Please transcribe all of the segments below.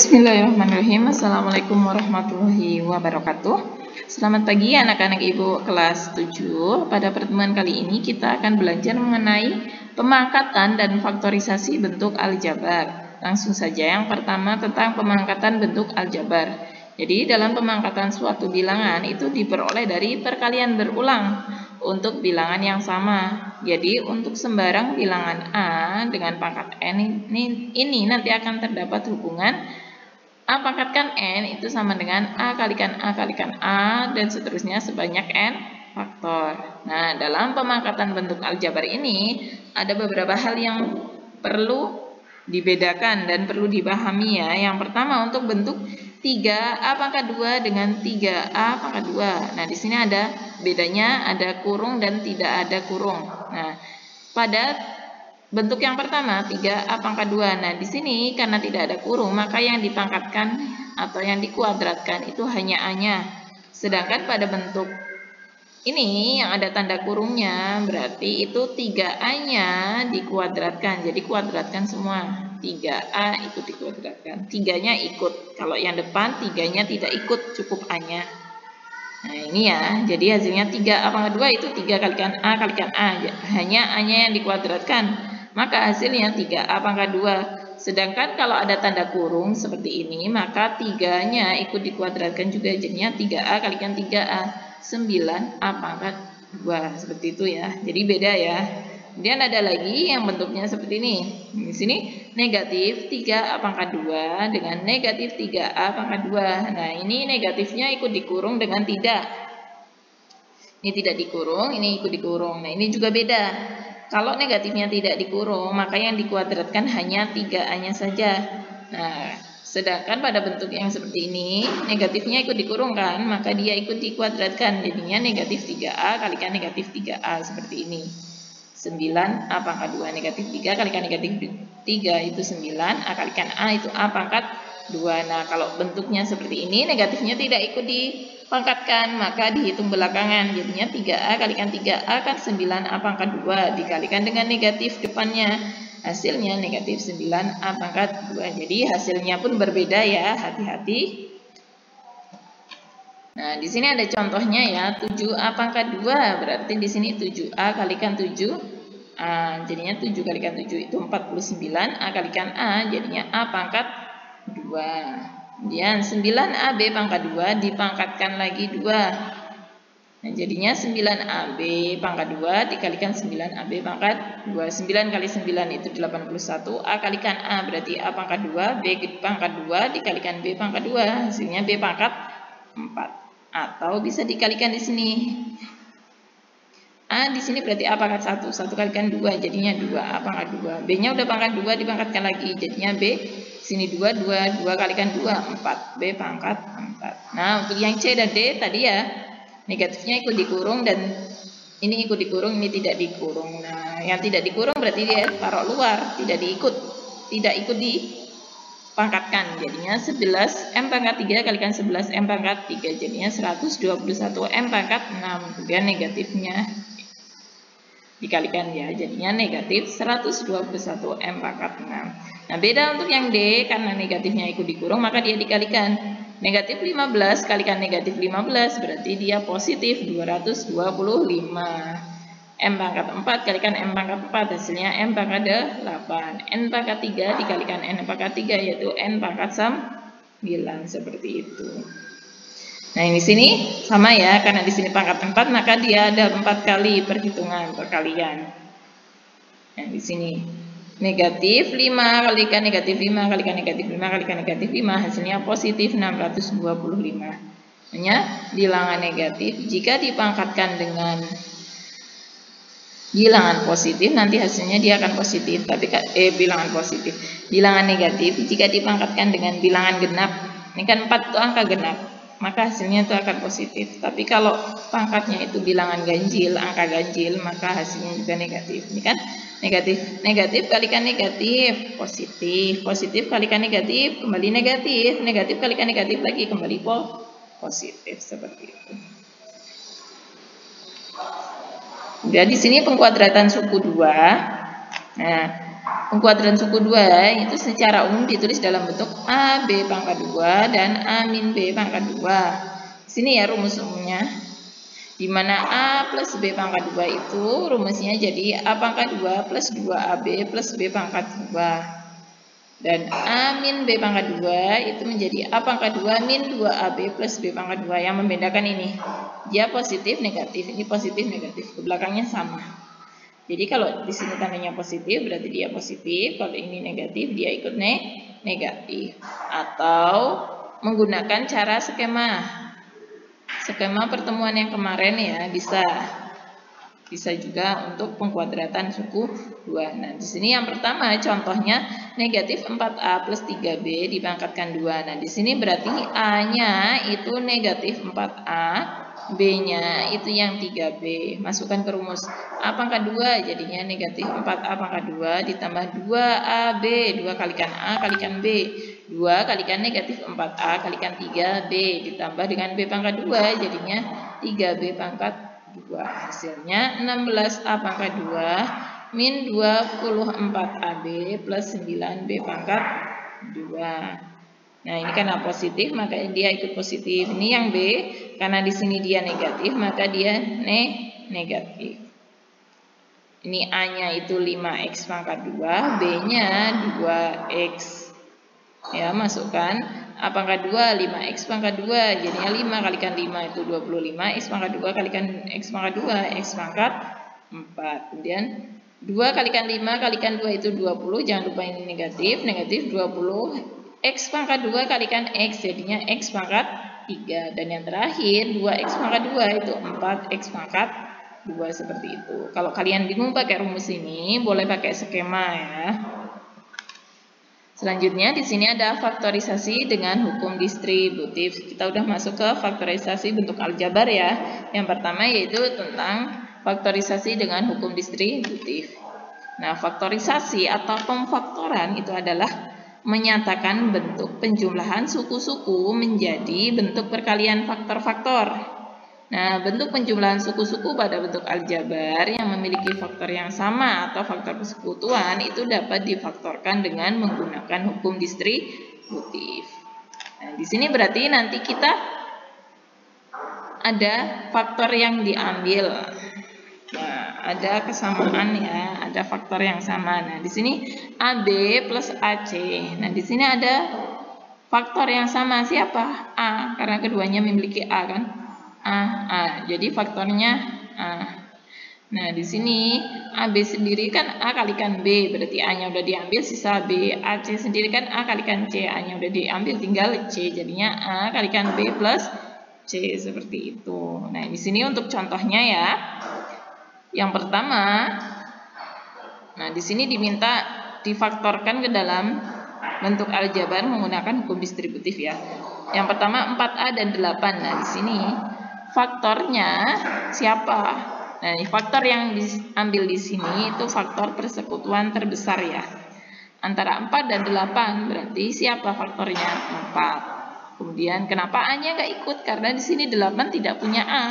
Bismillahirrahmanirrahim. Assalamualaikum warahmatullahi wabarakatuh. Selamat pagi anak-anak ibu kelas 7. Pada pertemuan kali ini kita akan belajar mengenai pemangkatan dan faktorisasi bentuk aljabar. Langsung saja yang pertama tentang pemangkatan bentuk aljabar. Jadi dalam pemangkatan suatu bilangan itu diperoleh dari perkalian berulang untuk bilangan yang sama. Jadi untuk sembarang bilangan A dengan pangkat N ini nanti akan terdapat hubungan A pangkatkan N itu sama dengan A kalikan A dan seterusnya sebanyak N faktor. Nah, dalam pemangkatan bentuk aljabar ini ada beberapa hal yang perlu dibedakan dan perlu dipahami ya. Yang pertama untuk bentuk 3A pangkat 2 dengan 3A pangkat 2. Nah, di sini ada bedanya, ada kurung dan tidak ada kurung. Nah, pada bentuk yang pertama 3A pangkat 2. Nah, di sini karena tidak ada kurung, maka yang dipangkatkan atau yang dikuadratkan itu hanya A-nya. Sedangkan pada bentuk ini yang ada tanda kurungnya, berarti itu 3A-nya dikuadratkan. Jadi kuadratkan semua. 3A ikut dikuadratkan. 3-nya ikut. Kalau yang depan 3-nya tidak ikut, cukup A-nya. Nah, ini ya. Jadi hasilnya 3A pangkat 2 itu 3 kalikan A. Hanya A-nya yang dikuadratkan. Maka hasilnya 3A pangkat 2. Sedangkan kalau ada tanda kurung seperti ini, maka 3-nya ikut dikuadratkan juga, jadinya 3A kalikan 3A, 9A pangkat 2. Seperti itu ya. Jadi beda ya. Kemudian ada lagi yang bentuknya seperti ini. Di sini negatif 3A pangkat 2 dengan negatif 3A pangkat 2. Nah, ini negatifnya ikut dikurung dengan tidak. Ini tidak dikurung, ini ikut dikurung. Nah, ini juga beda. Kalau negatifnya tidak dikurung, maka yang dikuadratkan hanya 3A-nya saja. Nah, sedangkan pada bentuk yang seperti ini, negatifnya ikut dikurung kan, maka dia ikut dikuadratkan. Jadinya negatif 3A kalikan negatif 3A seperti ini. 9A pangkat 2 negatif 3 kalikan negatif 3 itu 9, A kalikan A itu A pangkat 2. Nah, kalau bentuknya seperti ini, negatifnya tidak ikut dipangkatkan, maka dihitung belakangan. Jadinya 3A kalikan 3A kan 9A pangkat 2 dikalikan dengan negatif depannya. Hasilnya negatif 9A pangkat 2. Jadi hasilnya pun berbeda ya, hati-hati. Nah, di sini ada contohnya ya, 7A pangkat 2, berarti di sini 7A kalikan 7A, jadinya 7 kalikan 7 itu 49, A kalikan A, jadinya A pangkat 2. Kemudian 9AB pangkat 2 dipangkatkan lagi 2. Nah, jadinya 9AB pangkat 2 dikalikan 9AB pangkat 2. 9 kali 9 itu 81, A kalikan A berarti A pangkat 2, B pangkat 2 dikalikan B pangkat 2, hasilnya B pangkat 4. Atau bisa dikalikan di sini. A di sini berarti A pangkat 1. 1 kalikan 2 jadinya 2. A pangkat 2. B-nya udah pangkat 2 dipangkatkan lagi. Jadinya B sini 2 kalikan 2 4. B pangkat 4. Nah, untuk yang C dan D tadi ya negatifnya ikut dikurung dan ini ikut dikurung, ini tidak dikurung. Nah, yang tidak dikurung berarti dia taruh luar, tidak ikut dipangkatkan. Jadinya 11 M pangkat 3 kalikan 11 M pangkat 3 jadinya 121 M pangkat 6. Kemudian negatifnya dikalikan ya, jadinya negatif 121 M pangkat 6. Nah, beda untuk yang D, karena negatifnya ikut dikurung maka dia dikalikan. Negatif 15 kalikan negatif 15 berarti dia positif 225. M pangkat 4 kalikan M pangkat 4 hasilnya M pangkat 8. N pangkat 3 dikalikan N pangkat 3 yaitu N pangkat 9, seperti itu. Nah, ini sini sama ya, karena di sini pangkat 4 maka dia ada 4 kali perhitungan perkalian. Nah, di sini negatif 5 kalikan negatif 5 kalikan negatif 5 kalikan negatif 5 hasilnya positif 625. Hanya bilangan negatif jika dipangkatkan dengan bilangan positif nanti hasilnya dia akan positif, tapi bilangan positif. Bilangan negatif jika dipangkatkan dengan bilangan genap, ini kan 4 itu angka genap, maka hasilnya itu akan positif. Tapi kalau pangkatnya itu bilangan ganjil, angka ganjil, maka hasilnya juga negatif. Ini kan negatif kalikan negatif, positif kalikan negatif, kembali negatif kalikan negatif lagi, kembali positif, seperti itu. Jadi di sini pengkuadratan suku 2. Nah, Pengkuadran suku 2 itu secara umum ditulis dalam bentuk AB pangkat 2 dan A min B pangkat 2. Sini ya rumus umumnya. Di mana A plus B pangkat 2 itu rumusnya jadi A pangkat 2 plus 2AB plus B pangkat 2. Dan A min B pangkat 2 itu menjadi A pangkat 2 min 2AB plus B pangkat 2. Yang membedakan ini, dia positif, negatif. Ini positif, negatif. Ke belakangnya sama. Jadi kalau di sini tandanya positif, berarti dia positif. Kalau ini negatif, dia ikut negatif. Atau menggunakan cara skema pertemuan yang kemarin ya, bisa juga untuk pengkuadratan suku 2. Nah, di sini yang pertama contohnya negatif 4A plus 3B dipangkatkan 2. Nah, di sini berarti A-nya itu negatif 4A, B-nya itu yang 3B. Masukkan ke rumus. A pangkat 2 jadinya negatif 4A pangkat 2 ditambah 2AB. 2 kalikan A kalikan B. 2 kalikan negatif 4A kalikan 3B ditambah dengan B pangkat 2 jadinya 3B pangkat 2. Hasilnya 16A pangkat 2 min 24AB plus 9B pangkat 2. Nah, ini karena positif maka dia ikut positif. Ini yang B, karena di sini dia negatif maka dia negatif. Ini A-nya itu 5X pangkat 2, B-nya 2X. Ya, masukkan A pangkat 2 5X pangkat 2 jadinya 5 kalikan 5 itu 25, X pangkat 2 kalikan X pangkat 2, X pangkat 4. Kemudian 2 kalikan 5 kalikan 2 itu 20, jangan lupa ini negatif 20. X pangkat 2 kalikan X jadinya X pangkat 3. Dan yang terakhir 2X pangkat 2 itu 4X pangkat 2 seperti itu. Kalau kalian bingung pakai rumus ini boleh pakai skema ya. Selanjutnya di sini ada faktorisasi dengan hukum distributif. Kita udah masuk ke faktorisasi bentuk aljabar ya. Yang pertama yaitu tentang faktorisasi dengan hukum distributif. Nah, faktorisasi atau pemfaktoran itu adalah menyatakan bentuk penjumlahan suku-suku menjadi bentuk perkalian faktor-faktor. Nah, bentuk penjumlahan suku-suku pada bentuk aljabar yang memiliki faktor yang sama atau faktor persekutuan itu dapat difaktorkan dengan menggunakan hukum distributif. Nah, di sini berarti nanti kita ada faktor yang diambil. Nah, ada kesamaan ya, ada faktor yang sama. Nah, di sini AB plus AC. Nah, di sini ada faktor yang sama siapa? A, karena keduanya memiliki A kan? A. Jadi faktornya A. Nah, di sini AB sendiri kan A kalikan B, berarti A-nya udah diambil sisa B. AC sendiri kan A kalikan C, A-nya udah diambil tinggal C. Jadinya A kalikan B plus C seperti itu. Nah, di sini untuk contohnya ya. Yang pertama, nah di sini diminta difaktorkan ke dalam bentuk aljabar menggunakan hukum distributif ya. Yang pertama 4A dan 8. Nah, di sini faktornya siapa? Nah, faktor yang diambil di sini itu faktor persekutuan terbesar ya. Antara 4 dan 8 berarti siapa faktornya? 4. Kemudian kenapa A-nya nggak ikut? Karena di sini 8 tidak punya A.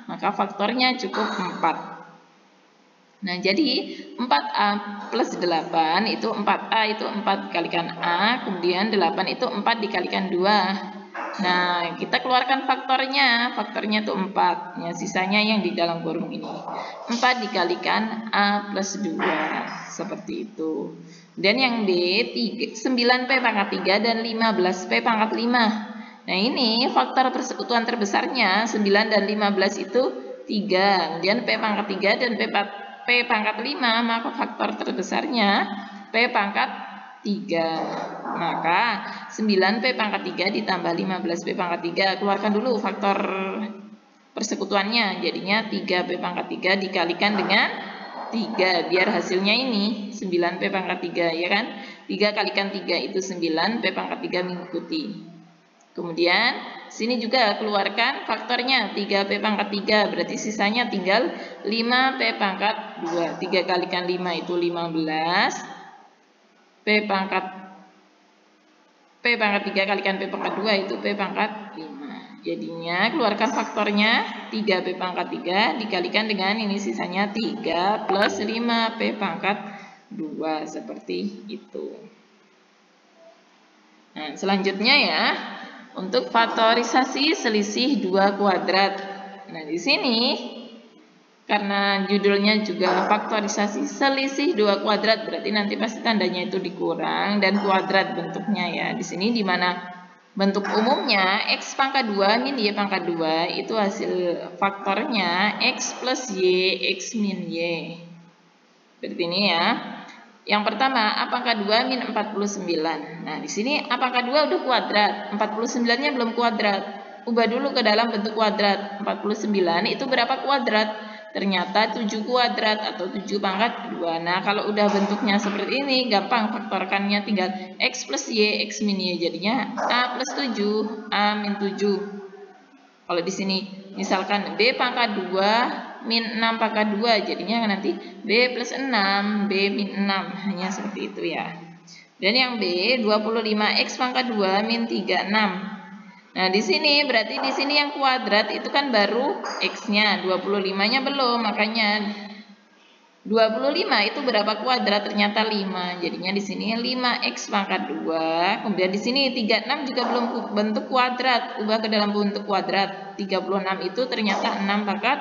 Maka faktornya cukup 4. Nah, jadi 4A plus 8 itu 4A itu 4 dikalikan A, kemudian 8 itu 4 dikalikan 2. Nah, kita keluarkan faktornya. Faktornya itu 4. Ya, sisanya yang di dalam kurung ini. 4 dikalikan A plus 2. Seperti itu. Dan yang B, 9P pangkat 3 dan 15P pangkat 5. Nah, ini faktor persekutuan terbesarnya 9 dan 15 itu 3. Kemudian P pangkat 3 dan P pangkat 5, maka faktor terbesarnya P pangkat 3. Maka 9P pangkat 3 ditambah 15P pangkat 3. Keluarkan dulu faktor persekutuannya. Jadinya 3P pangkat 3 dikalikan dengan 3. Biar hasilnya ini 9P pangkat 3 ya kan. 3 kalikan 3 itu 9, P pangkat 3 mengikuti. Kemudian sini juga keluarkan faktornya 3P pangkat 3, berarti sisanya tinggal 5P pangkat 2. 3 kalikan 5 itu 15. P pangkat 3 kalikan P pangkat 2 itu P pangkat 5. Jadinya keluarkan faktornya 3P pangkat 3 dikalikan dengan ini sisanya 3 plus 5P pangkat 2 seperti itu. Nah, selanjutnya ya, untuk faktorisasi selisih 2 kuadrat. Nah, di sini karena judulnya juga faktorisasi selisih 2 kuadrat, berarti nanti pasti tandanya itu dikurang dan kuadrat bentuknya ya. Di sini di mana bentuk umumnya x pangkat 2 min y pangkat 2 itu hasil faktornya x plus y x min y. Seperti ini ya. Yang pertama a pangkat 2 min 49. Nah, di sini a pangkat 2 udah kuadrat, 49-nya belum kuadrat. Ubah dulu ke dalam bentuk kuadrat. 49 itu berapa kuadrat? Ternyata 7 kuadrat atau 7 pangkat 2. Nah, kalau udah bentuknya seperti ini, gampang faktorkannya, tinggal x plus y, x min y. Jadinya a plus 7, a min 7. Kalau di sini misalkan b pangkat 2 min 6 pangkat 2, jadinya nanti b plus 6, b min 6. Hanya seperti itu ya. Dan yang b, 25x pangkat 2 min 36. Nah, di sini berarti di sini yang kuadrat itu kan baru x-nya, 25-nya belum, makanya 25 itu berapa kuadrat? Ternyata 5. Jadinya di sini 5x pangkat 2. Kemudian di sini 36 juga belum bentuk kuadrat, ubah ke dalam bentuk kuadrat. 36 itu ternyata 6 pangkat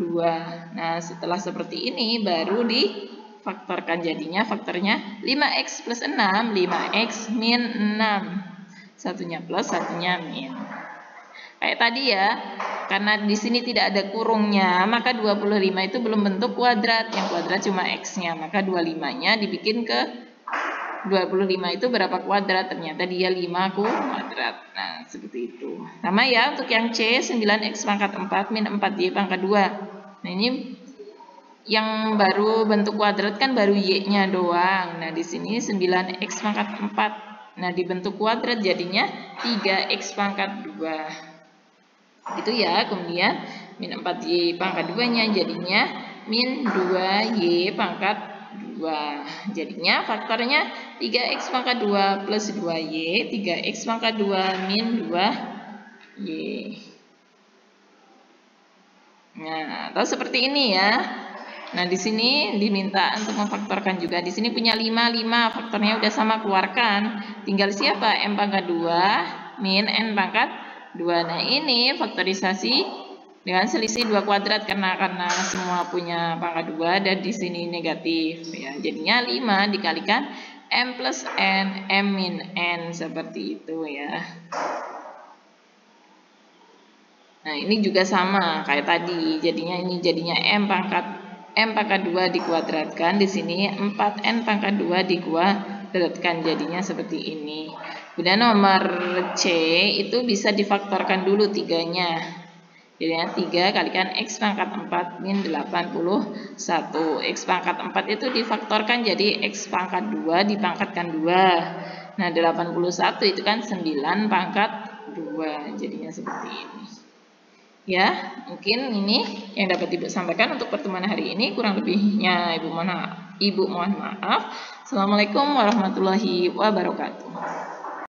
2. Nah, setelah seperti ini baru difaktorkan, jadinya faktornya 5x plus 6, 5x min 6. Satunya plus, satunya min. Kayak tadi ya, karena di sini tidak ada kurungnya, maka 25 itu belum bentuk kuadrat. Yang kuadrat cuma x-nya, maka 25-nya dibikin ke 25 itu berapa kuadrat? Ternyata dia 5 kuadrat. Nah, seperti itu. Sama ya untuk yang C, 9x pangkat 4 min 4y pangkat 2. Nah, ini yang baru bentuk kuadrat kan baru y-nya doang. Nah, di sini 9x pangkat 4. Nah, dibentuk kuadrat jadinya 3x pangkat 2. Itu ya, kemudian min 4y pangkat 2-nya jadinya min 2y pangkat 2. Jadinya faktornya 3x pangkat 2 plus 2y, 3x pangkat 2 min 2y. Nah, atau seperti ini ya. Nah, di sini diminta untuk memfaktorkan juga. Di sini punya 5, faktornya udah sama, keluarkan. Tinggal siapa? M pangkat 2 min N pangkat 2. Nah, ini faktorisasi dengan selisih 2 kuadrat karena semua punya pangkat 2 dan di sini negatif ya. Jadinya 5 dikalikan M plus N, M min N, seperti itu ya. Nah, ini juga sama kayak tadi. Jadinya ini jadinya M pangkat 2 dikuadratkan, di sini 4N pangkat 2 dikuadratkan, jadinya seperti ini. Kemudian nomor C itu bisa difaktorkan dulu 3-nya. Jadinya 3 kalikan X pangkat 4 min 81. X pangkat 4 itu difaktorkan jadi X pangkat 2 dipangkatkan 2. Nah, 81 itu kan 9 pangkat 2, jadinya seperti ini. Ya, mungkin ini yang dapat Ibu sampaikan untuk pertemuan hari ini. Kurang lebihnya Ibu mohon maaf. Assalamualaikum warahmatullahi wabarakatuh.